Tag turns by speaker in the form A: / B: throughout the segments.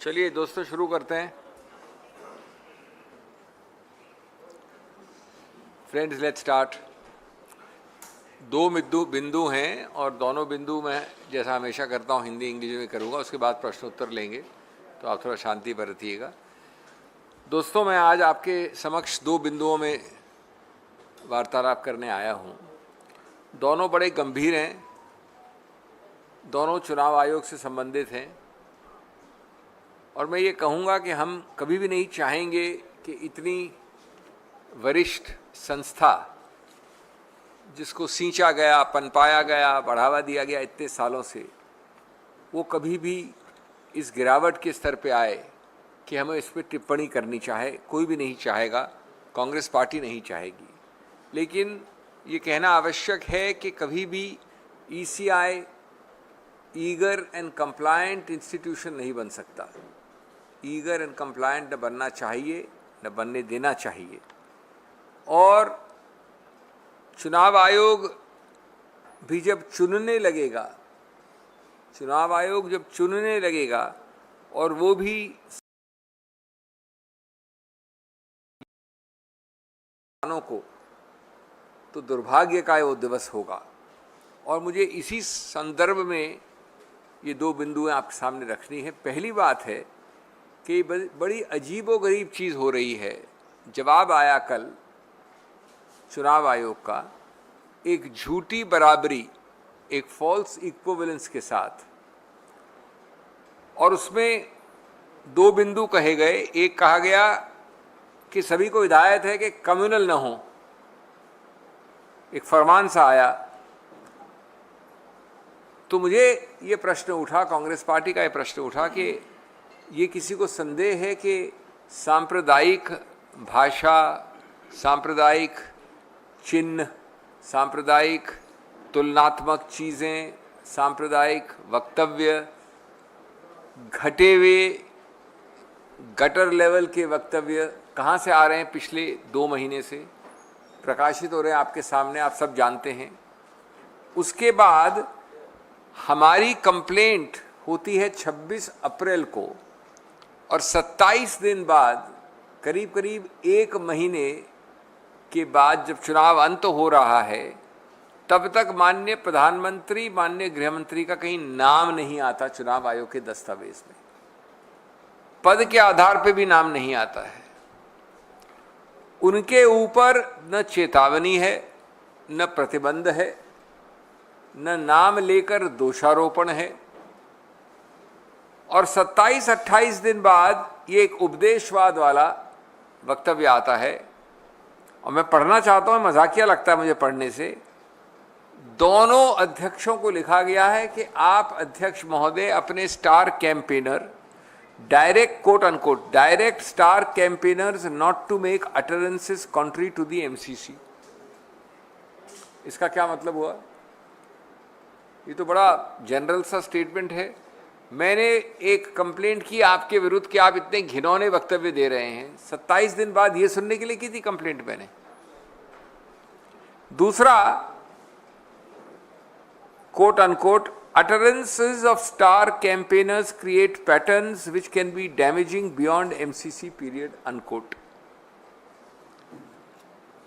A: चलिए दोस्तों शुरू करते हैं। Friends let's start. दो बिंदु हैं और दोनों बिंदु मैं जैसा हमेशा करता हूं हिंदी इंग्लिश में करूंगा, उसके बाद प्रश्न उत्तर लेंगे, तो आप थोड़ा शांति बरतिएगा। दोस्तों मैं आज आपके समक्ष दो बिंदुओं में वार्तालाप करने आया हूं। दोनों बड़े गंभीर हैं, दोनों चुनाव आयोग से संबंधित हैं और मैं ये कहूँगा कि हम कभी भी नहीं चाहेंगे कि इतनी वरिष्ठ संस्था जिसको सींचा गया, पनपाया गया, बढ़ावा दिया गया इतने सालों से, वो कभी भी इस गिरावट के स्तर पे आए कि हमें इस पर टिप्पणी करनी चाहे। कोई भी नहीं चाहेगा, कांग्रेस पार्टी नहीं चाहेगी, लेकिन ये कहना आवश्यक है कि कभी भी ECI eager and compliant institution नहीं बन सकता। ईगर एंड कंप्लायंट न बनना चाहिए, न बनने देना चाहिए। और चुनाव आयोग भी जब चुनने लगेगा, चुनाव आयोग जब चुनने लगेगा और वो भी को, तो दुर्भाग्य का वो दिवस होगा। और मुझे इसी संदर्भ में ये दो बिंदुएं आपके सामने रखनी है। पहली बात है कि बड़ी अजीबोगरीब चीज़ हो रही है। जवाब आया कल चुनाव आयोग का एक झूठी बराबरी, एक फॉल्स इक्विवेलेंस के साथ, और उसमें दो बिंदु कहे गए। एक कहा गया कि सभी को हिदायत है कि कम्युनल न हो, एक फरमान सा आया। तो मुझे ये प्रश्न उठा, कांग्रेस पार्टी का ये प्रश्न उठा कि ये किसी को संदेह है कि सांप्रदायिक भाषा, सांप्रदायिक चिन्ह, सांप्रदायिक तुलनात्मक चीज़ें, सांप्रदायिक वक्तव्य, घटे हुए गटर लेवल के वक्तव्य कहाँ से आ रहे हैं? पिछले 2 महीने से प्रकाशित हो रहे हैं आपके सामने, आप सब जानते हैं। उसके बाद हमारी कंप्लेंट होती है 26 अप्रैल को, और 27 दिन बाद, करीब करीब 1 महीने के बाद जब चुनाव अंत हो रहा है, तब तक माननीय प्रधानमंत्री, माननीय गृहमंत्री का कहीं नाम नहीं आता चुनाव आयोग के दस्तावेज में। पद के आधार पे भी नाम नहीं आता है। उनके ऊपर न चेतावनी है, न प्रतिबंध है, न नाम लेकर दोषारोपण है। और 27-28 दिन बाद ये एक उपदेशवाद वाला वक्तव्य आता है, और मैं पढ़ना चाहता हूँ, मजाकिया लगता है मुझे पढ़ने से। दोनों अध्यक्षों को लिखा गया है कि आप अध्यक्ष महोदय अपने star campaigner, direct quote unquote, direct star campaigners not to make utterances contrary to the MCC. इसका क्या मतलब हुआ? ये तो बड़ा जनरल सा स्टेटमेंट है। मैंने एक कंप्लेंट की आपके विरुद्ध कि आप इतने घिनौने वक्तव्य दे रहे हैं। 27 दिन बाद ये सुनने के लिए की थी कंप्लेंट मैंने। दूसरा, quote unquote, utterances of star campaigners create patterns which can be damaging beyond MCC period, unquote।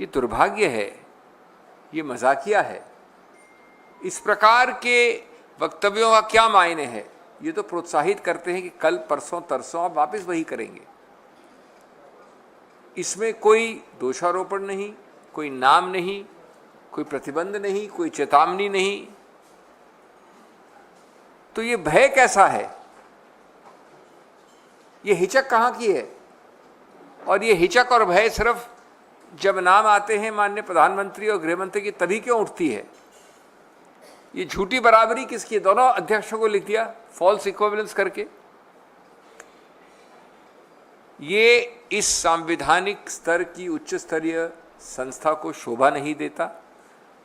A: ये दुर्भाग्य है, ये मजाकिया है। इस प्रकार के वक्तव्यों का क्या मायने है? ये तो प्रोत्साहित करते हैं कि कल परसों तरसों आप वापस वही करेंगे। इसमें कोई दोषारोपण नहीं, कोई नाम नहीं, कोई प्रतिबंध नहीं, कोई चेतावनी नहीं। तो ये भय कैसा है? ये हिचक कहाँ की है? और ये हिचक और भय सिर्फ जब नाम आते हैं माननीय प्रधानमंत्री और गृहमंत्री की, तभी क्यों उठती है? ये झूठी बराबरी किसकी है? दोनों अध्यक्षों को लिख दिया फॉल्स इक्विवेलेंस करके। ये इस सांविधानिक स्तर की उच्च स्तरीय संस्था को शोभा नहीं देता।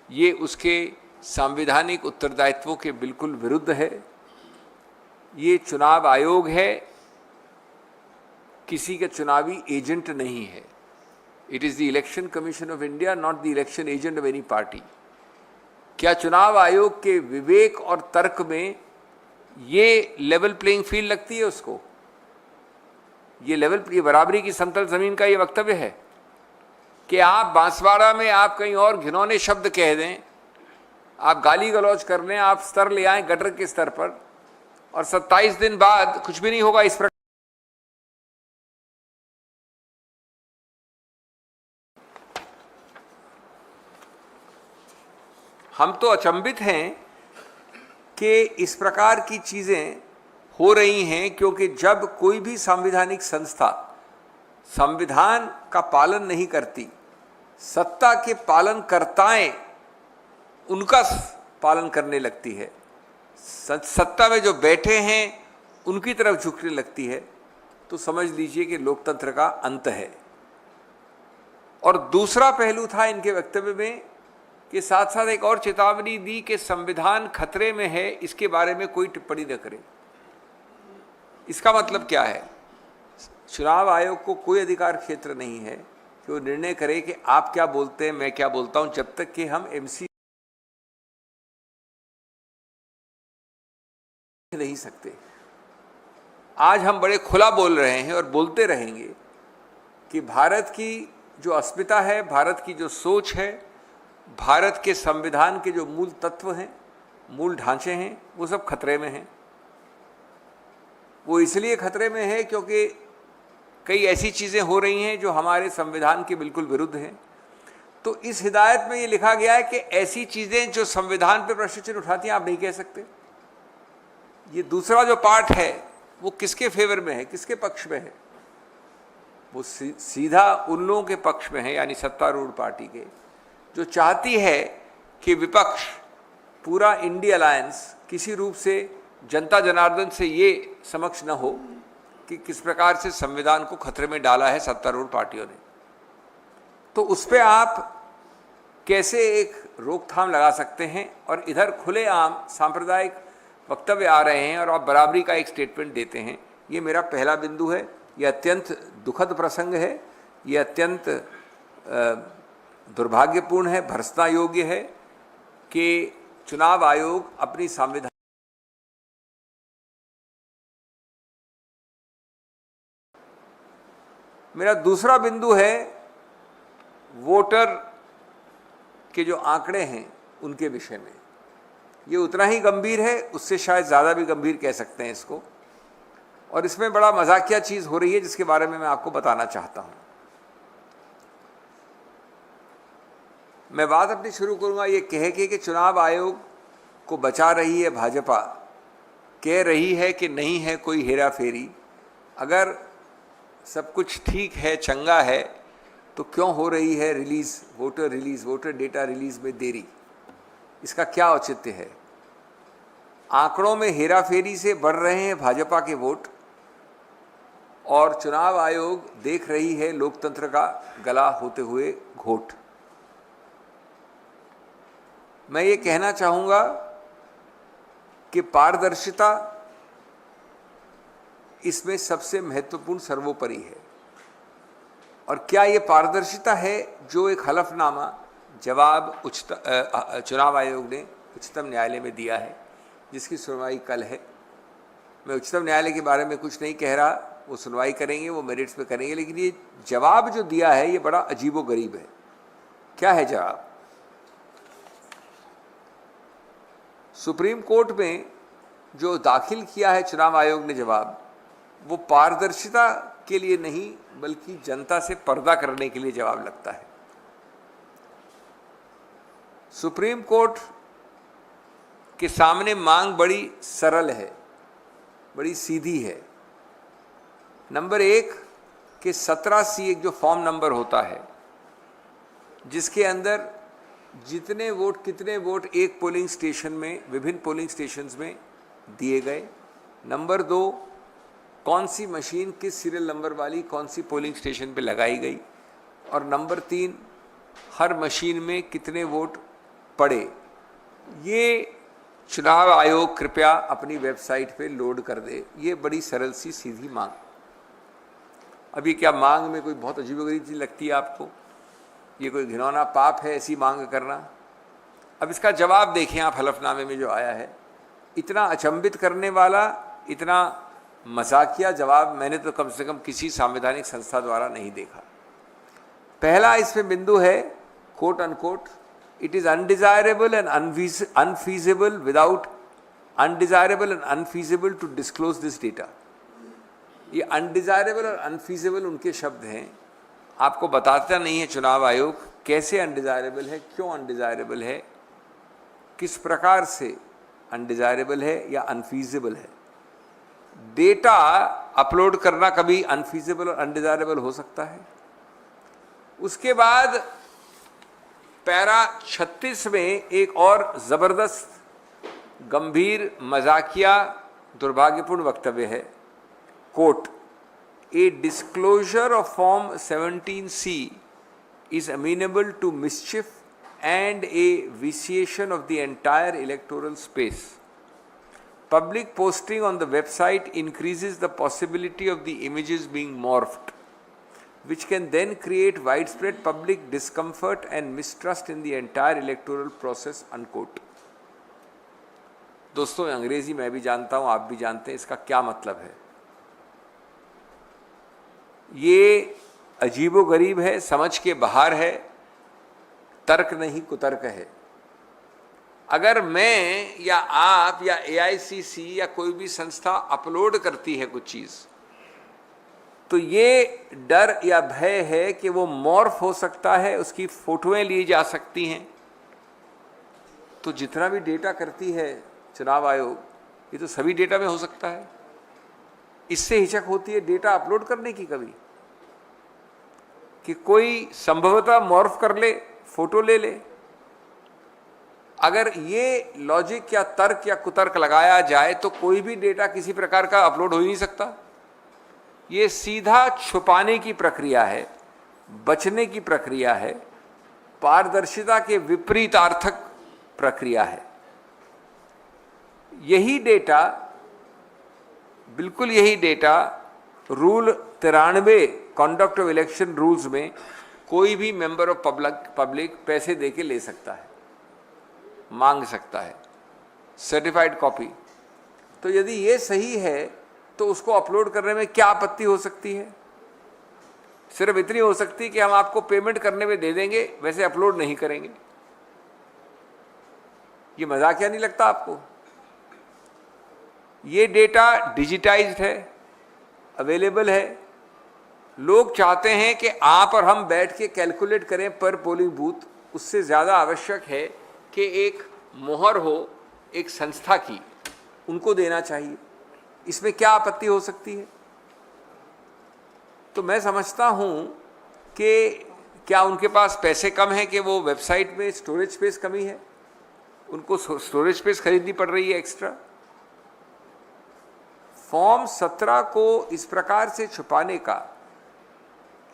A: ये उसके सांविधानिक उत्तरदायित्वों के बिल्कुल विरुद्ध है। ये चुनाव आयोग है, किसी का चुनावी एजेंट नहीं है। It is the election commission of India, not the election agent of any party. क्या चुनाव आयोग के विवेक और तर्क में ये लेवल प्लेइंग फील्ड लगती है उसको? ये लेवल, ये बराबरी की समतल जमीन का ये वक्तव्य है कि आप बांसवाड़ा में आप कहीं और घिनौने शब्द कह दें, आप गाली गलौज कर लें, आप स्तर ले आए गटर के स्तर पर, और 27 दिन बाद कुछ भी नहीं होगा। इस प्रकार हम तो अचंभित हैं कि इस प्रकार की चीजें हो रही हैं, क्योंकि जब कोई भी संवैधानिक संस्था संविधान का पालन नहीं करती, सत्ता के पालनकर्ताएं उनका पालन करने लगती है, सत्ता में जो बैठे हैं उनकी तरफ झुकने लगती है, तो समझ लीजिए कि लोकतंत्र का अंत है। और दूसरा पहलू था इनके वक्तव्य में कि साथ साथ एक और चेतावनी दी कि संविधान खतरे में है, इसके बारे में कोई टिप्पणी न करे। इसका मतलब क्या है? चुनाव आयोग को कोई अधिकार क्षेत्र नहीं है कि वो निर्णय करे कि आप क्या बोलते हैं, मैं क्या बोलता हूं, जब तक कि हम एमसी नहीं सकते। आज हम बड़े खुला बोल रहे हैं और बोलते रहेंगे कि भारत की जो अस्मिता है, भारत की जो सोच है, भारत के संविधान के जो मूल तत्व हैं, मूल ढांचे हैं, वो सब खतरे में हैं। वो इसलिए खतरे में है क्योंकि कई ऐसी चीज़ें हो रही हैं जो हमारे संविधान के बिल्कुल विरुद्ध हैं। तो इस हिदायत में ये लिखा गया है कि ऐसी चीज़ें जो संविधान पर प्रश्न चिन्ह उठाती हैं, आप नहीं कह सकते। ये दूसरा जो पार्ट है वो किसके फेवर में है, किसके पक्ष में है? वो सीधा उन लोगों के पक्ष में है, यानी सत्तारूढ़ पार्टी के, जो चाहती है कि विपक्ष, पूरा इंडिया अलायंस किसी रूप से जनता जनार्दन से ये समक्ष न हो कि किस प्रकार से संविधान को खतरे में डाला है सत्तारूढ़ पार्टियों ने। तो उस पर आप कैसे एक रोकथाम लगा सकते हैं? और इधर खुलेआम सांप्रदायिक वक्तव्य आ रहे हैं और आप बराबरी का एक स्टेटमेंट देते हैं। ये मेरा पहला बिंदु है। ये अत्यंत दुखद प्रसंग है, ये अत्यंत दुर्भाग्यपूर्ण है, भर्त्सना योग्य है कि चुनाव आयोग अपनी संविधान। मेरा दूसरा बिंदु है वोटर के जो आंकड़े हैं उनके विषय में। ये उतना ही गंभीर है, उससे शायद ज़्यादा भी गंभीर कह सकते हैं इसको। और इसमें बड़ा मजाकिया चीज़ हो रही है जिसके बारे में मैं आपको बताना चाहता हूँ। मैं बात अपनी शुरू करूँगा ये कह के कि चुनाव आयोग को बचा रही है भाजपा, कह रही है कि नहीं है कोई हेरा फेरी। अगर सब कुछ ठीक है, चंगा है, तो क्यों हो रही है रिलीज़, वोटर डेटा रिलीज़ में देरी? इसका क्या औचित्य है? आंकड़ों में हेरा फेरी से बढ़ रहे हैं भाजपा के वोट, और चुनाव आयोग देख रही है लोकतंत्र का गला होते हुए घोट। मैं ये कहना चाहूँगा कि पारदर्शिता इसमें सबसे महत्वपूर्ण सर्वोपरि है। और क्या ये पारदर्शिता है जो एक हलफनामा जवाब चुनाव आयोग ने उच्चतम न्यायालय में दिया है, जिसकी सुनवाई कल है? मैं उच्चतम न्यायालय के बारे में कुछ नहीं कह रहा, वो सुनवाई करेंगे, वो मेरिट्स पे करेंगे, लेकिन ये जवाब जो दिया है ये बड़ा अजीबोगरीब है। क्या है जवाब? सुप्रीम कोर्ट में जो दाखिल किया है चुनाव आयोग ने जवाब, वो पारदर्शिता के लिए नहीं बल्कि जनता से पर्दा करने के लिए जवाब लगता है। सुप्रीम कोर्ट के सामने मांग बड़ी सरल है, बड़ी सीधी है। नंबर 1 कि 17C एक जो फॉर्म नंबर होता है जिसके अंदर जितने वोट कितने वोट एक पोलिंग स्टेशन में, विभिन्न पोलिंग स्टेशंस में दिए गए। नंबर 2 कौन सी मशीन किस सीरियल नंबर वाली कौन सी पोलिंग स्टेशन पे लगाई गई। और नंबर 3 हर मशीन में कितने वोट पड़े। ये चुनाव आयोग कृपया अपनी वेबसाइट पे लोड कर दे। ये बड़ी सरल सी सीधी मांग। अभी क्या मांग में कोई बहुत अजीबोगरीब चीज़ लगती है आपको? ये कोई घिनौना पाप है ऐसी मांग करना? अब इसका जवाब देखें आप हलफनामे में जो आया है, इतना अचंभित करने वाला, इतना मजाकिया जवाब मैंने तो कम से कम किसी संवैधानिक संस्था द्वारा नहीं देखा। पहला इसमें बिंदु है quote unquote, it is undesirable and unfeasible without undesirable and unfeasible to disclose this data. ये अनडिजायरेबल और अनफीजिबल उनके शब्द हैं, आपको बताता नहीं है चुनाव आयोग कैसे अनडिजायरेबल है, क्यों अनडिजायरेबल है, किस प्रकार से अनडिजायरेबल है या अनफीजिबल है। डेटा अपलोड करना कभी अनफीजिबल और अनडिजायरेबल हो सकता है। उसके बाद पैरा 36 में एक और जबरदस्त गंभीर मजाकिया दुर्भाग्यपूर्ण वक्तव्य है। Quote, a disclosure of form 17C is amenable to mischief and a vitiation of the entire electoral space. Public posting on the website increases the possibility of the images being morphed, which can then create widespread public discomfort and mistrust in the entire electoral process, unquote. दोस्तों, अंग्रेजी मैं भी जानता हूं, आप भी जानते हैं इसका क्या मतलब है। ये अजीबोगरीब है, समझ के बाहर है, तर्क नहीं कुतर्क है। अगर मैं या आप या AICC या कोई भी संस्था अपलोड करती है कुछ चीज, तो ये डर या भय है कि वो मॉर्फ हो सकता है, उसकी फोटोएं ली जा सकती हैं। तो जितना भी डेटा करती है चुनाव आयोग, ये तो सभी डेटा में हो सकता है। इससे हिचक होती है डेटा अपलोड करने की कभी, कि कोई संभवतः मॉर्फ कर ले, फोटो ले ले। अगर ये लॉजिक या तर्क या कुतर्क लगाया जाए तो कोई भी डेटा किसी प्रकार का अपलोड हो ही नहीं सकता। ये सीधा छुपाने की प्रक्रिया है, बचने की प्रक्रिया है, पारदर्शिता के विपरीतार्थक प्रक्रिया है। यही डेटा, बिल्कुल यही data rule 93 conduct of election rules में कोई भी मेंबर ऑफ पब्लिक पैसे देके ले सकता है, मांग सकता है, सर्टिफाइड कॉपी। तो यदि ये सही है तो उसको अपलोड करने में क्या आपत्ति हो सकती है? सिर्फ इतनी हो सकती है कि हम आपको पेमेंट करने में दे देंगे, वैसे अपलोड नहीं करेंगे। ये मजाकिया नहीं लगता आपको? ये डेटा डिजिटाइज्ड है, अवेलेबल है। लोग चाहते हैं कि आप और हम बैठ के कैलकुलेट करें पर पोलिंग बूथ। उससे ज़्यादा आवश्यक है कि एक मोहर हो एक संस्था की, उनको देना चाहिए। इसमें क्या आपत्ति हो सकती है? तो मैं समझता हूं कि क्या उनके पास पैसे कम हैं कि वो वेबसाइट में स्टोरेज स्पेस कमी है, उनको स्टोरेज स्पेस खरीदनी पड़ रही है एक्स्ट्रा। फॉर्म 17 को इस प्रकार से छुपाने का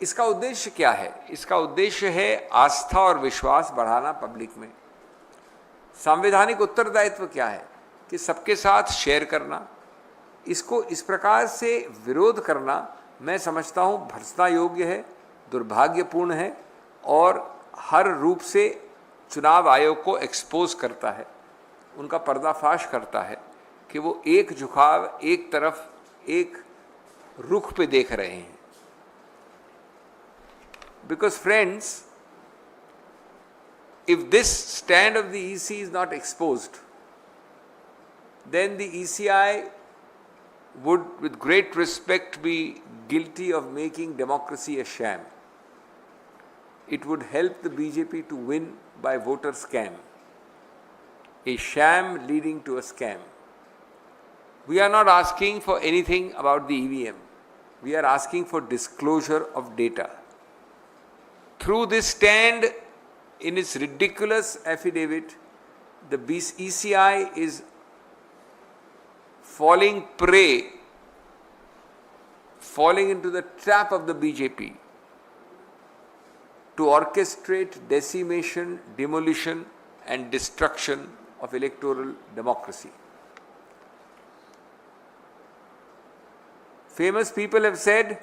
A: इसका उद्देश्य क्या है? इसका उद्देश्य है आस्था और विश्वास बढ़ाना पब्लिक में। संवैधानिक उत्तरदायित्व क्या है? कि सबके साथ शेयर करना। इसको इस प्रकार से विरोध करना मैं समझता हूँ भर्त्सना योग्य है, दुर्भाग्यपूर्ण है और हर रूप से चुनाव आयोग को एक्सपोज करता है, उनका पर्दाफाश करता है कि वो एक झुकाव, एक तरफ, एक रुख पे देख रहे हैं। Because friends, if this stand of the EC is not exposed, then the ECI would, with great respect, be guilty of making democracy a sham. It would help the BJP to win by voter scam, a sham leading to a scam. We are not asking for anything about the EVM. We are asking for disclosure of data. Through this stand, in its ridiculous affidavit, the ECI is falling into the trap of the BJP to orchestrate decimation, demolition and destruction of electoral democracy. Famous people have said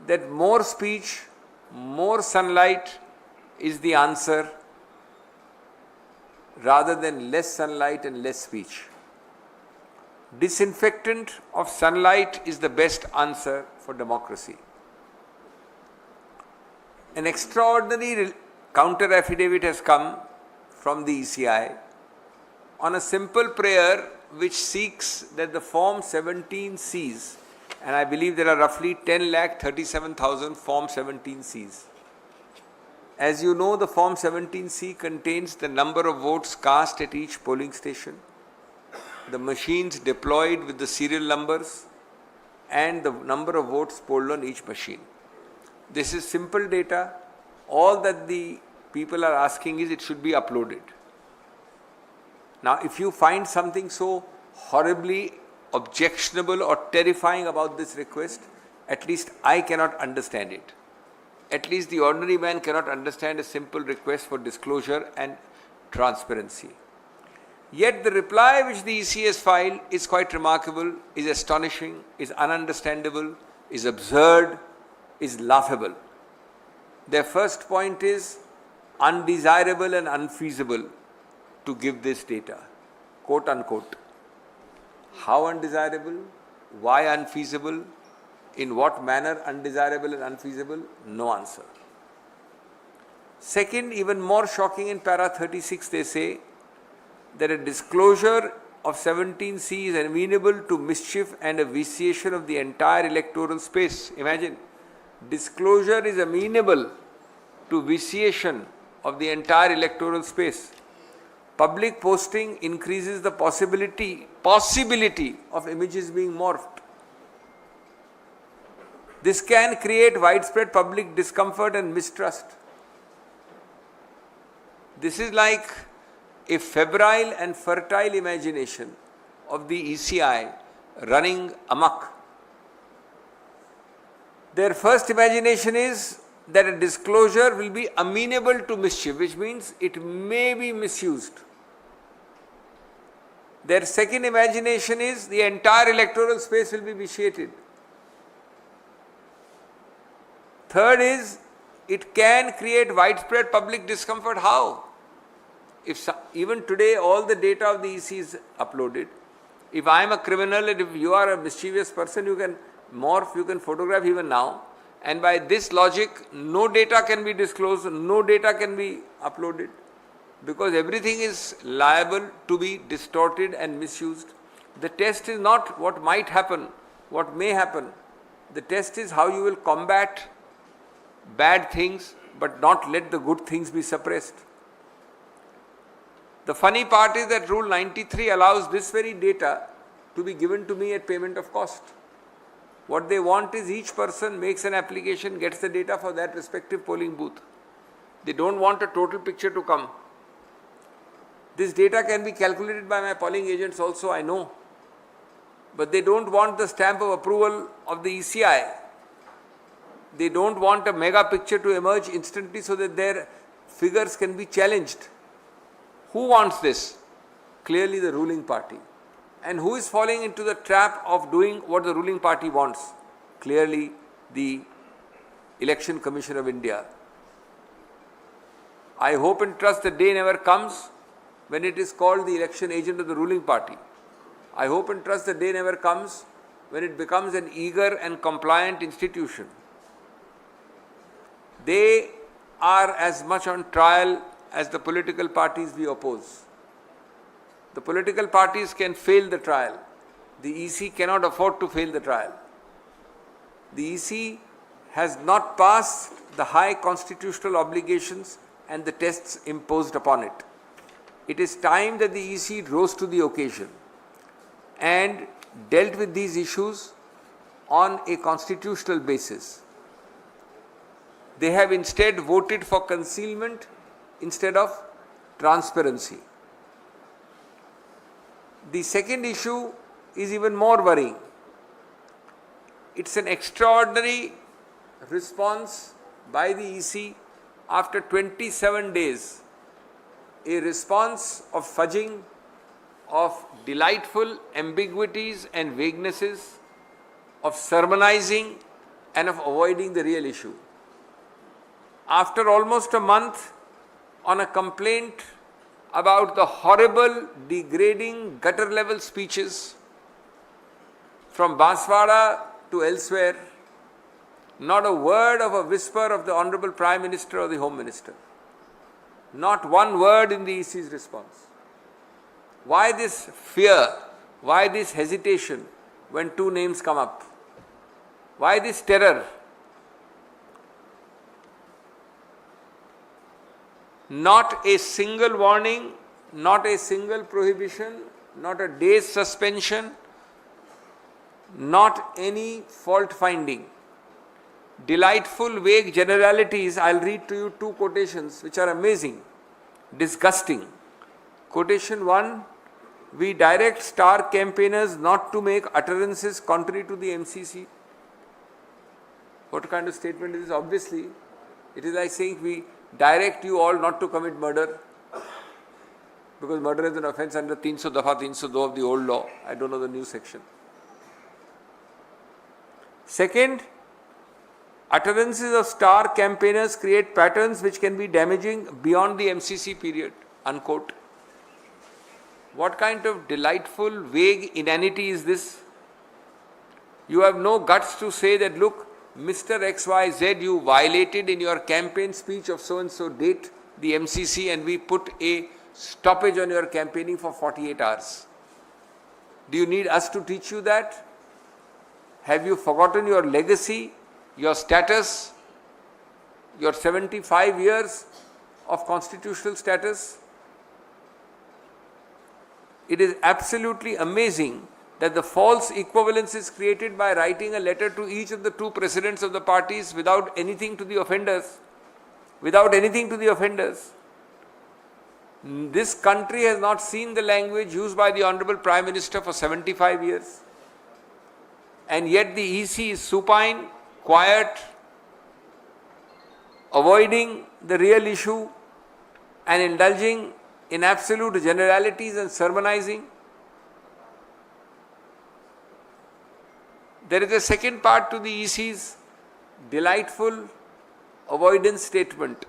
A: that more speech, more sunlight is the answer rather than less sunlight and less speech. Disinfectant of sunlight is the best answer for democracy. An extraordinary counter affidavit has come from the ECI on a simple prayer which seeks that the Form 17Cs, and I believe there are roughly 10,37,000 Form 17Cs. As you know, the Form 17C contains the number of votes cast at each polling station, the machines deployed with the serial numbers, and the number of votes polled on each machine. This is simple data. All that the people are asking is it should be uploaded. Now, if you find something so horribly objectionable or terrifying about this request, at least I cannot understand it. At least the ordinary man cannot understand a simple request for disclosure and transparency. Yet the reply which the EC has filed is quite remarkable, is astonishing, is ununderstandable, is absurd, is laughable. Their first point is undesirable and unfeasible to give this data, quote unquote. How undesirable? Why unfeasible? In what manner undesirable and unfeasible? No answer. Second, even more shocking, in para 36 they say that a disclosure of 17C is amenable to mischief and a vitiation of the entire electoral space. Imagine, disclosure is amenable to vitiation of the entire electoral space. Public posting increases the possibility of images being morphed. This can create widespread public discomfort and mistrust. This is like a febrile and fertile imagination of the ECI running amok. Their first imagination is that a disclosure will be amenable to mischief, which means it may be misused. Their second imagination is the entire electoral space will be vitiated. Third is, it can create widespread public discomfort. How? Even today all the data of the EC is uploaded. If I am a criminal and if you are a mischievous person, you can morph, you can photograph even now. And by this logic, no data can be disclosed, no data can be uploaded, because everything is liable to be distorted and misused. The test is not what might happen, what may happen. The test is how you will combat bad things but not let the good things be suppressed. The funny part is that Rule 93 allows this very data to be given to me at payment of cost. What they want is each person makes an application, gets the data for that respective polling booth. They don't want a total picture to come. This data can be calculated by my polling agents also, I know. But they don't want the stamp of approval of the ECI. They don't want a mega picture to emerge instantly so that their figures can be challenged. Who wants this? Clearly the ruling party. And who is falling into the trap of doing what the ruling party wants? Clearly the Election Commission of India. I hope and trust the day never comes when it is called the election agent of the ruling party. I hope and trust the day never comes when it becomes an eager and compliant institution. They are as much on trial as the political parties we oppose. The political parties can fail the trial. The EC cannot afford to fail the trial. The EC has not passed the high constitutional obligations and the tests imposed upon it. It is time that the EC rose to the occasion and dealt with these issues on a constitutional basis. They have instead voted for concealment instead of transparency. The second issue is even more worrying. It's an extraordinary response by the EC after 27 days. A response of fudging, of delightful ambiguities and vaguenesses, of sermonizing and of avoiding the real issue. After almost a month on a complaint about the horrible, degrading, gutter-level speeches from Banswara to elsewhere, not a word of a whisper of the Honorable Prime Minister or the Home Minister. Not one word in the EC's response. Why this fear? Why this hesitation when two names come up? Why this terror? Not a single warning, not a single prohibition, not a day's suspension, not any fault finding. Delightful, vague generalities. I'll read to you two quotations which are amazing, disgusting. Quotation 1, we direct star campaigners not to make utterances contrary to the MCC. What kind of statement is this? Obviously, it is like saying we direct you all not to commit murder, because murder is an offence under 300 dafa 302 of the old law. I don't know the new section. Second, utterances of star campaigners create patterns which can be damaging beyond the MCC period, unquote. What kind of delightful, vague inanity is this? You have no guts to say that, look, Mr. XYZ, you violated in your campaign speech of so and so date the MCC, and we put a stoppage on your campaigning for 48 hours. Do you need us to teach you that? Have you forgotten your legacy, your status, your 75 years of constitutional status? It is absolutely amazing that the false equivalence is created by writing a letter to each of the two presidents of the parties without anything to the offenders. Without anything to the offenders. This country has not seen the language used by the Honorable Prime Minister for 75 years. And yet the EC is supine, quiet, avoiding the real issue and indulging in absolute generalities and sermonizing. There is a second part to the EC's delightful avoidance statement.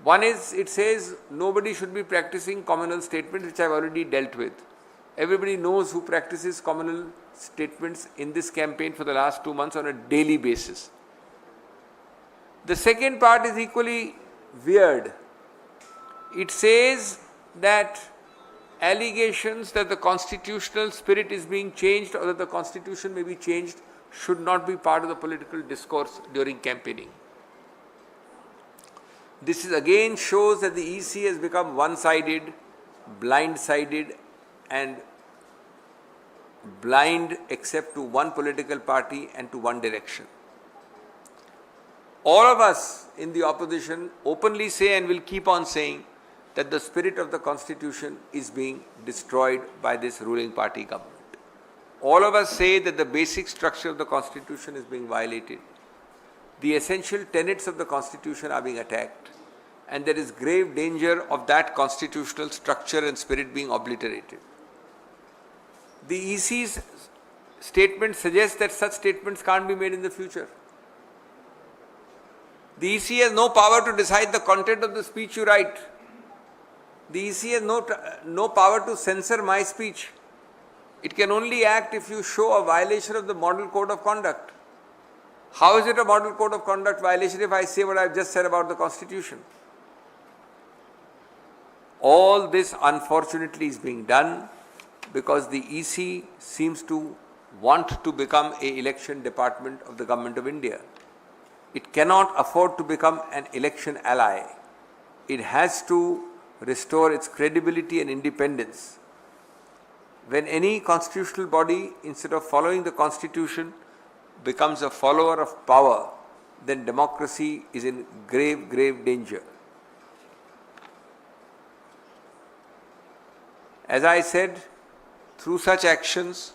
A: One is, it says nobody should be practicing communal statements, which I have already dealt with. Everybody knows who practices communal statements in this campaign for the last 2 months on a daily basis. The second part is equally weird. It says that allegations that the constitutional spirit is being changed or that the constitution may be changed should not be part of the political discourse during campaigning. This is again shows that the EC has become one-sided, blind-sided and blind except to one political party and to one direction. All of us in the opposition openly say and will keep on saying that the spirit of the constitution is being destroyed by this ruling party government. All of us say that the basic structure of the constitution is being violated. The essential tenets of the constitution are being attacked, and there is grave danger of that constitutional structure and spirit being obliterated. The EC's statement suggests that such statements can't be made in the future. The EC has no power to decide the content of the speech you write. The EC has no power to censor my speech. It can only act if you show a violation of the model code of conduct. How is it a model code of conduct violation if I say what I have just said about the constitution? All this unfortunately is being done because the EC seems to want to become an election department of the government of India. It cannot afford to become an election ally. It has to restore its credibility and independence. When any constitutional body, instead of following the constitution, becomes a follower of power, then democracy is in grave, grave danger. As I said, through such actions,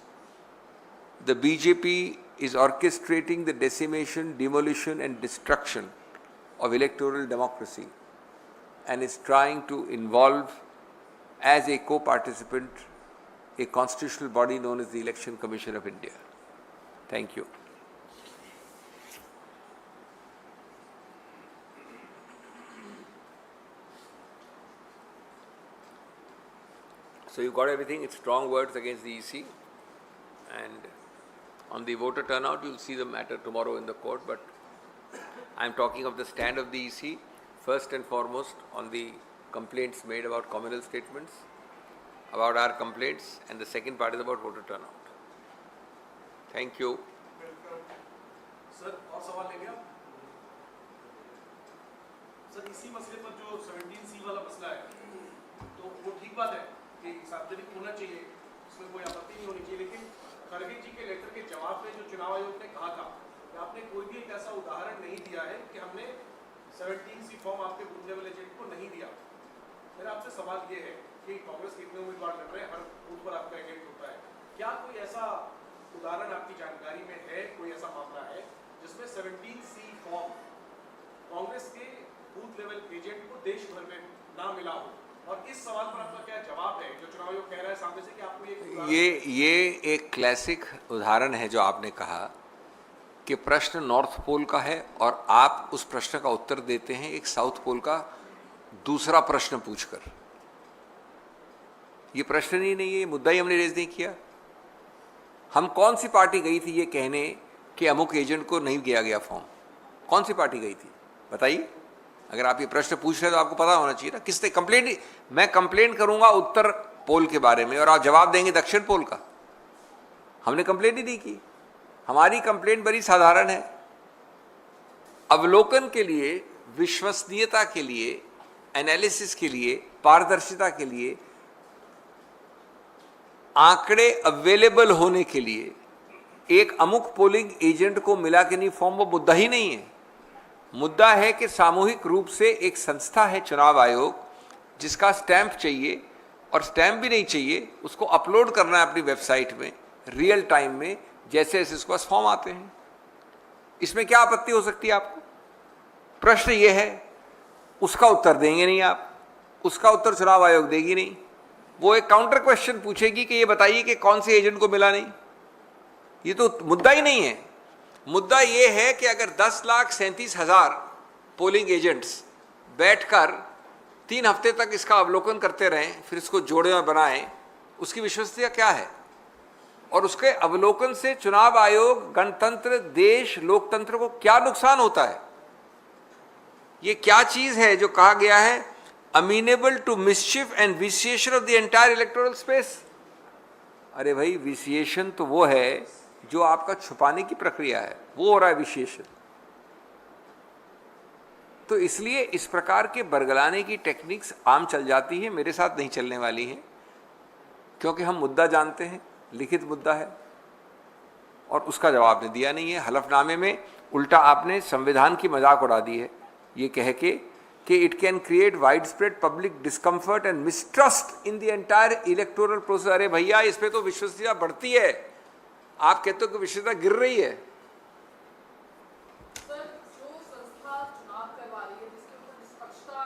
A: the BJP is orchestrating the decimation, demolition and destruction of electoral democracy and is trying to involve as a co-participant a constitutional body known as the Election Commission of India. Thank you. So you got everything. It's strong words against the EC. and on the voter turnout you'll see the matter tomorrow in the court, but I'm talking of the stand of the EC first and foremost on the complaints made about communal statements, about our complaints, and the second part is about voter turnout. Thank you.
B: Sir और सवाल लेंगे आप? Sir इसी मसले पर जो 17C वाला मसला है, तो वो ठीक बात है कि सार्वजनिक होना चाहिए, इसमें कोई आपत्ति नहीं होनी चाहिए, लेकिन खड़गे जी के लेटर के जवाब में जो चुनाव आयोग ने कहा था कि आपने कोई भी एक ऐसा उदाहरण नहीं दिया है कि हमने 17C फॉर्म आपके बूथ लेवल एजेंट को नहीं दिया। मेरा आपसे सवाल ये है कि कांग्रेस के इतने उम्मीदवार लड़ रहे हैं, हर बूथ पर आपका एजेंट होता है, क्या कोई ऐसा उदाहरण आपकी जानकारी में है, कोई ऐसा मामला है जिसमें 17C फॉर्म कांग्रेस के बूथ लेवल एजेंट को देश भर में ना मिला हो? और इस सवाल पर आपका क्या जवाब है जो चुनाव आयोग कह रहा है सामने से कि आपको
A: ये एक क्लासिक उदाहरण है जो आपने कहा कि प्रश्न नॉर्थ पोल का है और आप उस प्रश्न का उत्तर देते हैं एक साउथ पोल का दूसरा प्रश्न पूछकर। ये प्रश्न ही नहीं है, ये मुद्दा ही हमने रेज नहीं किया। हम कौन सी पार्टी गई थी ये कहने कि अमुक एजेंट को नहीं दिया गया फॉर्म? कौन सी पार्टी गई थी बताइए? अगर आप ये प्रश्न पूछ रहे हैं तो आपको पता होना चाहिए ना किसने कंप्लेंट। मैं कंप्लेंट करूंगा उत्तर पोल के बारे में और आप जवाब देंगे दक्षिण पोल का। हमने कंप्लेंट ही नहीं की। हमारी कंप्लेंट बड़ी साधारण है, अवलोकन के लिए, विश्वसनीयता के लिए, एनालिसिस के लिए, पारदर्शिता के लिए, आंकड़े अवेलेबल होने के लिए एक अमुक पोलिंग एजेंट को मिला कि नहीं फॉर्म, वो मुद्दा ही नहीं है। मुद्दा है कि सामूहिक रूप से एक संस्था है चुनाव आयोग जिसका स्टैंप चाहिए, और स्टैंप भी नहीं चाहिए, उसको अपलोड करना है अपनी वेबसाइट में रियल टाइम में जैसे जैसे इसके पास फॉर्म आते हैं। इसमें क्या आपत्ति हो सकती है आपको? प्रश्न ये है, उसका उत्तर देंगे नहीं आप, उसका उत्तर चुनाव आयोग देगी नहीं। वो एक काउंटर क्वेश्चन पूछेगी कि ये बताइए कि कौन से एजेंट को मिला नहीं। ये तो मुद्दा ही नहीं है। मुद्दा ये है कि अगर 10,37,000 पोलिंग एजेंट्स बैठकर 3 हफ्ते तक इसका अवलोकन करते रहें, फिर इसको जोड़े और बनाएं, उसकी विश्वसनीयता क्या है? और उसके अवलोकन से चुनाव आयोग, गणतंत्र, देश, लोकतंत्र को क्या नुकसान होता है? ये क्या चीज है जो कहा गया है amenable to mischief and vitiation of the entire electoral space? अरे भाई, विसिएशन तो वो है जो आपका छुपाने की प्रक्रिया है, वो हो रहा है विशेषण। तो इसलिए इस प्रकार के बरगलाने की टेक्निक्स आम चल जाती है, मेरे साथ नहीं चलने वाली है, क्योंकि हम मुद्दा जानते हैं, लिखित मुद्दा है और उसका जवाब ने दिया नहीं है। हलफनामे में उल्टा आपने संविधान की मजाक उड़ा दी है ये कह के कि it can create wide spread public discomfort and mistrust in the entire electoral process. अरे भैया, इस पे तो विश्वसनीयता बढ़ती है, आप कहते हो कि विश्वसनीयता गिर रही है।
C: सर, जो संस्था चुनाव करवा रही है, जिसके ऊपर निष्पक्षता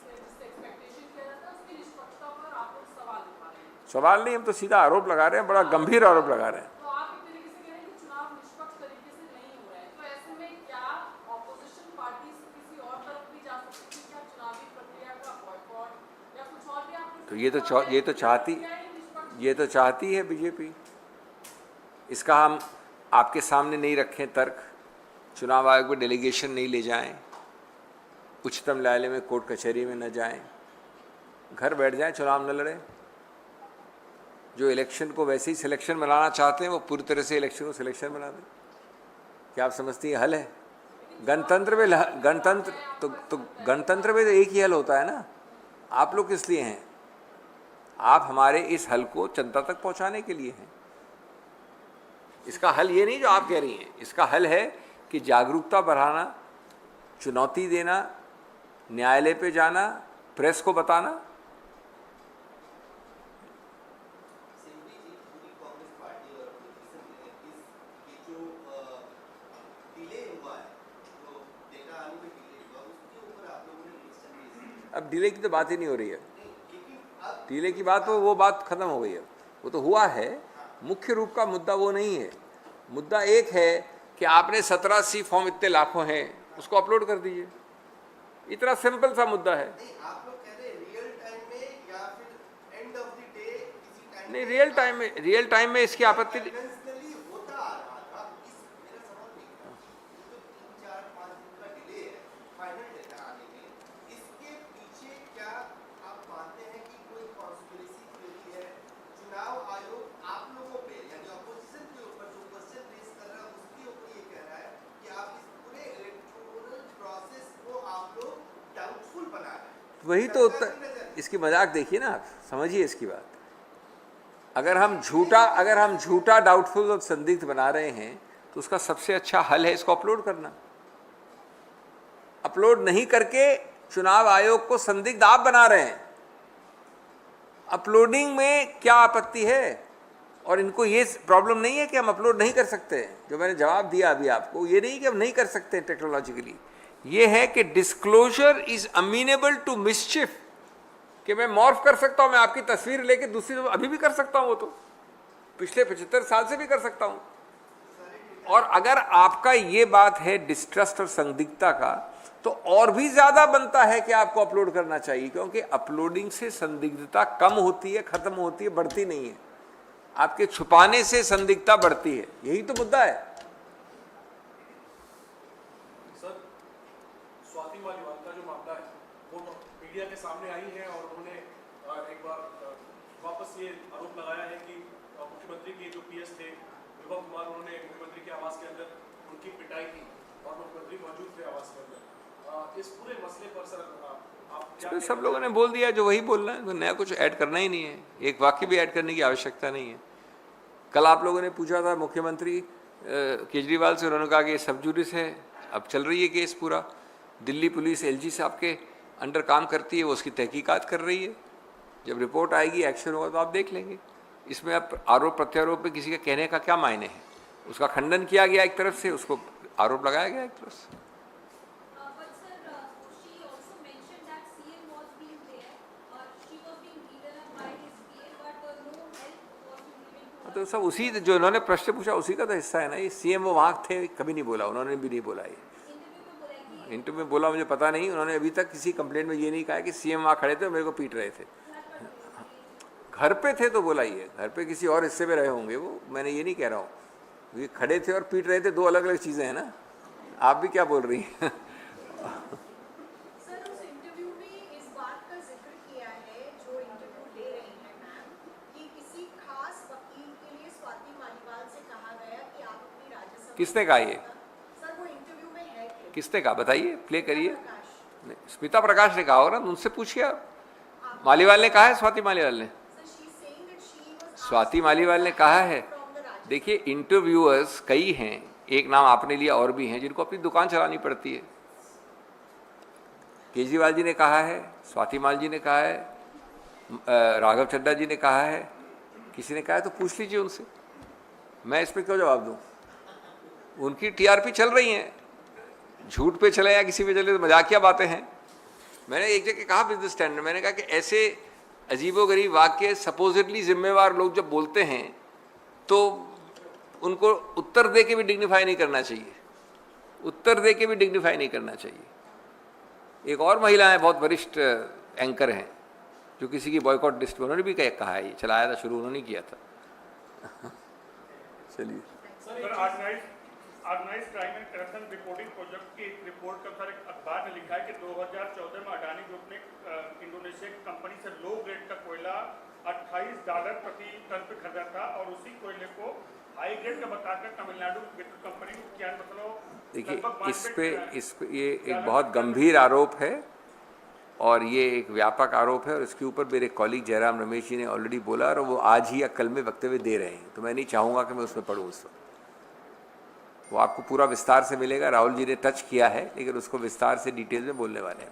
C: जिससे एक्सपेक्टेशन किया जाता है, उसकी निष्पक्षता पर आप लोग सवाल उठा रहे हैं।
A: सवाल नहीं, हम तो सीधा आरोप लगा रहे हैं, बड़ा गंभीर आरोप लगा रहे हैं।
C: तो आप एक तरीके से कह रहे हैं कि चुनाव निष्पक्ष तरीके से नहीं हो रहे हैं, तो ऐसे में क्या ऑपोजिशन पार्टी किसी और तरफ भी जा सकती है? क्या चुनावी प्रक्रिया का बॉयकॉट या कुछ और भी आप?
A: तो ये तो चाहती है बीजेपी। इसका हम आपके सामने नहीं रखें तर्क, चुनाव आयोग में डेलीगेशन नहीं ले जाएं, उच्चतम न्यायालय में कोर्ट कचहरी में न जाएं, घर बैठ जाएं, चुनाव न लड़ें। जो इलेक्शन को वैसे ही सिलेक्शन बनाना चाहते हैं वो पूरी तरह से इलेक्शन को सिलेक्शन बना दें। क्या आप समझती हैं हल है? गणतंत्र में गणतंत्र में तो एक ही हल होता है ना। आप लोग किस लिए हैं? आप हमारे इस हल को जनता तक पहुंचाने के लिए हैं। इसका हल ये नहीं जो आप कह रही हैं, इसका हल है कि जागरूकता बढ़ाना, चुनौती देना, न्यायालय पे जाना, प्रेस को बताना। अब डिले की तो बात ही नहीं हो रही है। डिले की बात तो वो बात खत्म हो गई है, वो तो हुआ है। मुख्य रूप का मुद्दा वो नहीं है। मुद्दा एक है कि आपने 17C फॉर्म इतने लाखों हैं, उसको अपलोड कर दीजिए। इतना सिंपल सा मुद्दा है।
B: आप लोग कह रहे हैं रियल टाइम में या फिर एंड ऑफ द डे किसी टाइम?
A: नहीं, रियल टाइम में इसकी आपत्ति वही तो उत्तर, इसकी मजाक देखिए ना आप, समझिए इसकी बात। अगर हम झूठा डाउटफुल और संदिग्ध बना रहे हैं तो उसका सबसे अच्छा हल है इसको अपलोड करना। अपलोड नहीं करके चुनाव आयोग को संदिग्ध आप बना रहे हैं। अपलोडिंग में क्या आपत्ति है? और इनको ये प्रॉब्लम नहीं है कि हम अपलोड नहीं कर सकते हैं। जो मैंने जवाब दिया अभी आपको, ये नहीं कि हम नहीं कर सकते टेक्नोलॉजिकली, ये है कि डिस्क्लोजर इज अमीनेबल टू मिसचिफ, कि मैं मॉर्फ कर सकता हूं, मैं आपकी तस्वीर लेके दूसरी अभी भी कर सकता हूं, वो तो पिछले 75 साल से भी कर सकता हूं। और अगर आपका ये बात है डिस्ट्रस्ट और संदिग्धता का, तो और भी ज्यादा बनता है कि आपको अपलोड करना चाहिए, क्योंकि अपलोडिंग से संदिग्धता कम होती है, खत्म होती है, बढ़ती नहीं है। आपके छुपाने से संदिग्धता बढ़ती है, यही तो मुद्दा है।
B: सर, स्वाति मालीवाल का जो मामला है वो मीडिया के सामने आई है और उन्होंने एक बार वापस ये आरोप लगाया है कि मुख्यमंत्री के जो पीएस थे विभव कुमार, उन्होंने मुख्यमंत्री के आवास के अंदर उनकी पिटाई की और मुख्यमंत्री मौजूद थे आवास के अंदर। इस पूरे मसले पर सर आप क्या?
A: सब लोगों ने बोल दिया जो वही बोलना है, तो नया कुछ ऐड करना ही नहीं है, एक वाक्य भी ऐड करने की आवश्यकता नहीं है। कल आप लोगों ने पूछा था मुख्यमंत्री केजरीवाल से, उन्होंने कहा कि ये सब जुडिस है, अब चल रही है केस पूरा, दिल्ली पुलिस एलजी साहब के अंडर काम करती है, वो उसकी तहकीकात कर रही है, जब रिपोर्ट आएगी एक्शन होगा तो आप देख लेंगे। इसमें अब आरोप प्रत्यारोप में किसी के कहने का क्या मायने है? उसका खंडन किया गया एक तरफ से, उसको आरोप लगाया गया एक तरफ से। तो सब उसी जो इन्होंने प्रश्न पूछा उसी का तो हिस्सा है ना। ये सीएम वो वहाँ थे, कभी नहीं बोला, उन्होंने भी नहीं बोला। ये इंटरव्यू में बोला मुझे पता नहीं, उन्होंने अभी तक किसी कंप्लेंट में ये नहीं कहा कि सीएम वहाँ खड़े थे और मेरे को पीट रहे थे। घर पे थे तो बोला, ये घर पे किसी और हिस्से में रहे होंगे वो, मैंने ये नहीं कह रहा हूँ। ये खड़े थे और पीट रहे थे, दो अलग अलग चीज़ें हैं ना। आप भी क्या बोल रही हैं? किसने कहा ये?
C: सर वो इंटरव्यू में है कि
A: किसने कहा बताइए, प्ले करिए। स्मिता प्रकाश ने कहा होगा ना, उनसे पूछिए आप। मालीवाल ने कहा है, स्वाति मालीवाल ने, स्वाति मालीवाल ने कहा है। देखिए इंटरव्यूअर्स कई हैं, एक नाम आपने लिया, और भी हैं जिनको अपनी दुकान चलानी पड़ती है। केजरीवाल जी ने कहा है, स्वाति माल जी ने कहा है, राघव चड्ढा जी ने कहा है, किसी ने कहा है तो पूछ लीजिए उनसे, मैं इस पर क्यों जवाब दूं? उनकी टीआरपी चल रही है, झूठ पे चले या किसी पे चले तो मजाकिया बातें हैं। मैंने एक जगह कहा बिजनेस स्टैंडर्ड, मैंने कहा कि ऐसे अजीबोगरीब वाक्य सपोजिटली जिम्मेवार लोग जब बोलते हैं तो उनको उत्तर दे के भी डिग्निफाई नहीं करना चाहिए, उत्तर दे के भी डिग्निफाई नहीं करना चाहिए। एक और महिला है, बहुत वरिष्ठ एंकर हैं, जो किसी की बॉयकॉट लिस्ट में, उन्होंने भी कहा है, ये चलाया था, शुरू उन्होंने किया था। चलिए
D: organised crime and corruption reporting project की एक रिपोर्ट का सर एक अखबार ने लिखा है कि 2014 में अडानी ग्रुप ने इंडोनेशिया की कंपनी से लो ग्रेड का कोयला $28 प्रति टन पे खरीदा था और उसी कोयले को हाई ग्रेड का बताकर तमिलनाडु विद्युत कंपनी को 91।
A: देखिए इस पे ये एक बहुत गंभीर आरोप है और ये एक व्यापक आरोप है, और इसके ऊपर मेरे कॉलीग जयराम रमेश जी ने ऑलरेडी बोला और वो आज ही या कल में वक्तव्य दे रहे हैं, तो मैं नहीं चाहूँगा कि मैं उसमें पढ़ूँ उस वक्त। वो आपको पूरा विस्तार से मिलेगा, राहुल जी ने टच किया है लेकिन उसको विस्तार से डिटेल में बोलने वाले हैं।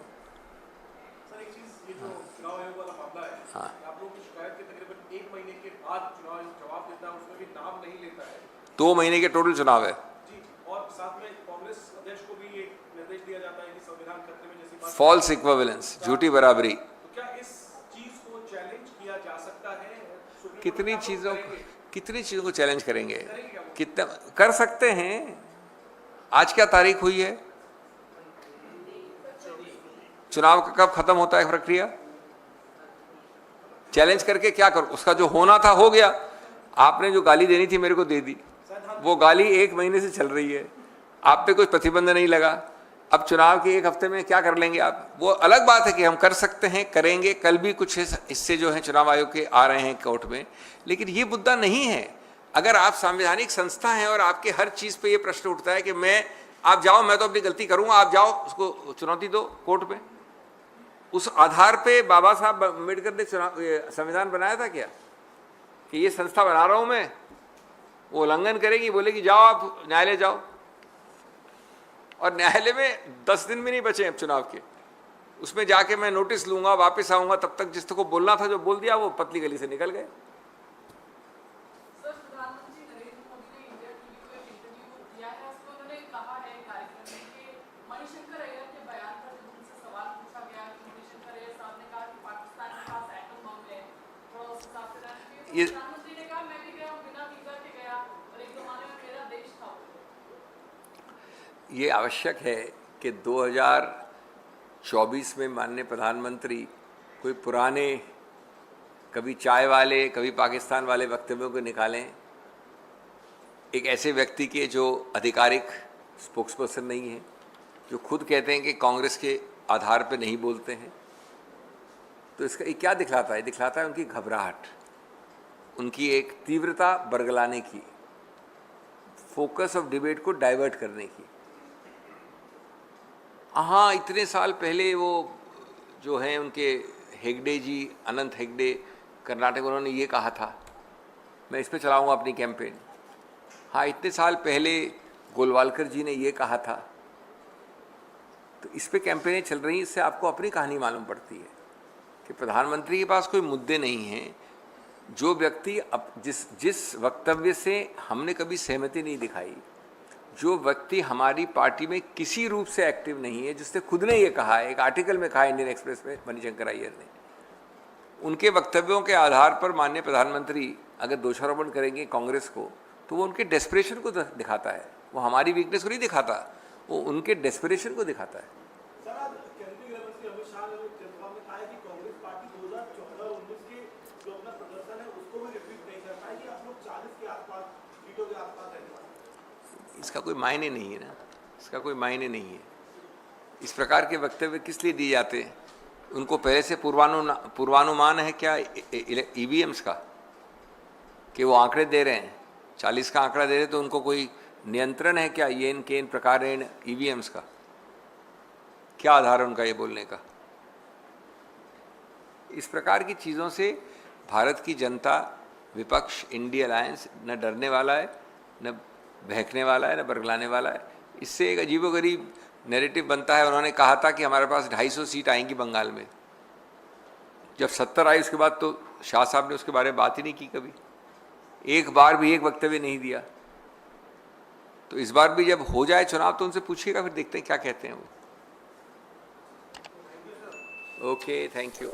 B: सर एक चीज़, ये जो चुनाव आयोग वाला मामला है,
A: हाँ।
B: आप लोगों की शिकायत के तकरीबन 1 महीने के बाद चुनाव आयोग जवाब देता है, उसमें भी नाम नहीं लेता है।
A: 2 महीने के टोटल चुनाव है
B: जी, और साथ में कांग्रेस अध्यक्ष को भी ये निर्देश दिया जाता है कि संविधान खतरे में जैसी बात,
A: फॉल्स इक्विवेलेंस, झूठी बराबरी।
B: तो क्या इस चीज को चैलेंज किया जा सकता है?
A: कितनी चीज़ों को चैलेंज करेंगे? कितना कर सकते हैं? आज क्या तारीख हुई है? चुनाव का कब खत्म होता है प्रक्रिया? चैलेंज करके क्या करो? उसका जो होना था हो गया। आपने जो गाली देनी थी मेरे को दे दी, वो गाली 1 महीने से चल रही है, आप पे कुछ प्रतिबंध नहीं लगा। अब चुनाव के 1 हफ्ते में क्या कर लेंगे आप? वो अलग बात है कि हम कर सकते हैं, करेंगे, कल भी कुछ इससे जो है चुनाव आयोग के आ रहे हैं कोर्ट में, लेकिन ये मुद्दा नहीं है। अगर आप संवैधानिक संस्था हैं और आपके हर चीज़ पे ये प्रश्न उठता है कि आप जाओ, मैं तो अपनी गलती करूंगा, आप जाओ, उसको चुनौती दो कोर्ट में, उस आधार पे बाबा साहब अम्बेडकर ने संविधान बनाया था क्या कि ये संस्था बना रहा हूं मैं, वो उल्लंघन करेगी, बोलेगी जाओ आप न्यायालय जाओ, और न्यायालय में 10 दिन भी नहीं बचे अब चुनाव के, उसमें जाके मैं नोटिस लूंगा, वापस आऊंगा, तब तक जिसको बोलना था जो बोल दिया वो पतली गली से निकल गए।
C: सर, प्रधानमंत्री नरेंद्र मोदी ने इंडिया टीवी को एक इंटरव्यू दिया है, उसमें उन्होंने कहा है कार्यक्रम में कि मणिशंकर अय्यर के बयान पर जब उनसे सवाल पूछा गया कि मणिशंकर अय्यर साहब ने कहा कि पाकिस्तान के पास एटम बम है, थोड़ा उस हिसाब से रहना चाहिए, तो प्रधानमंत्री ने कहा मैं भी गया बिना वीजा के गया और एक जमाने में मेरा देश था।
A: ये आवश्यक है कि 2024 में माननीय प्रधानमंत्री कोई पुराने कभी चाय वाले कभी पाकिस्तान वाले वक्तव्यों को निकालें, एक ऐसे व्यक्ति के जो आधिकारिक स्पोक्सपर्सन नहीं है, जो खुद कहते हैं कि कांग्रेस के आधार पर नहीं बोलते हैं। तो इसका ये क्या दिखलाता है? दिखलाता है उनकी घबराहट, उनकी एक तीव्रता बरगलाने की, फोकस ऑफ डिबेट को डाइवर्ट करने की। हाँ, इतने साल पहले वो जो हैं उनके हेगड़े जी, अनंत हेगड़े कर्नाटक, उन्होंने ये कहा था मैं इस पे चलाऊंगा अपनी कैंपेन। हाँ, इतने साल पहले गोलवालकर जी ने ये कहा था। तो इस पे कैंपेनें चल रही हैं, इससे आपको अपनी कहानी मालूम पड़ती है कि प्रधानमंत्री के पास कोई मुद्दे नहीं हैं। जो व्यक्ति जिस वक्तव्य से हमने कभी सहमति नहीं दिखाई, जो व्यक्ति हमारी पार्टी में किसी रूप से एक्टिव नहीं है, जिसने खुद ने ये कहा है, एक आर्टिकल में कहा इंडियन एक्सप्रेस में मणिशंकर अय्यर ने, उनके वक्तव्यों के आधार पर माननीय प्रधानमंत्री अगर दोषारोपण करेंगे कांग्रेस को, तो वो उनके डेस्परेशन को दिखाता है, वो हमारी वीकनेस को नहीं दिखाता, वो उनके डेस्परेशन को दिखाता है।
B: सर, आज केंद्रीय गृह मंत्री अमित शाह ने जवाब में कहा है कि कांग्रेस पार्टी 2014-19 के जो अपना प्रदर्शन है उसको भी रिपीट नहीं कर पाएगी, आप लोग 40 के आसपास सीटों के आसपास रहने वाले।
A: इसका कोई मायने नहीं है ना, इसका कोई मायने नहीं है। इस प्रकार के वक्तव्य किस लिए दिए जाते हैं? उनको पहले से पूर्वानुमान है क्या ईवीएम्स का कि वो आंकड़े दे रहे हैं, 40 का आंकड़ा दे रहे, तो उनको कोई नियंत्रण है क्या ये इन प्रकार ईवीएम्स का? क्या आधार है उनका ये बोलने का? इस प्रकार की चीज़ों से भारत की जनता, विपक्ष, इंडिया अलायंस न डरने वाला है, न बहकने वाला है, न बरगलाने वाला है। इससे एक अजीबोगरीब नैरेटिव बनता है। उन्होंने कहा था कि हमारे पास 250 सीट आएंगी बंगाल में। जब 70 आई उसके बाद तो शाह साहब ने उसके बारे में बात ही नहीं की कभी, एक बार भी एक वक्तव्य नहीं दिया। तो इस बार भी जब हो जाए चुनाव तो उनसे पूछिएगा, फिर देखते हैं क्या कहते हैं वो। Okay, thank you.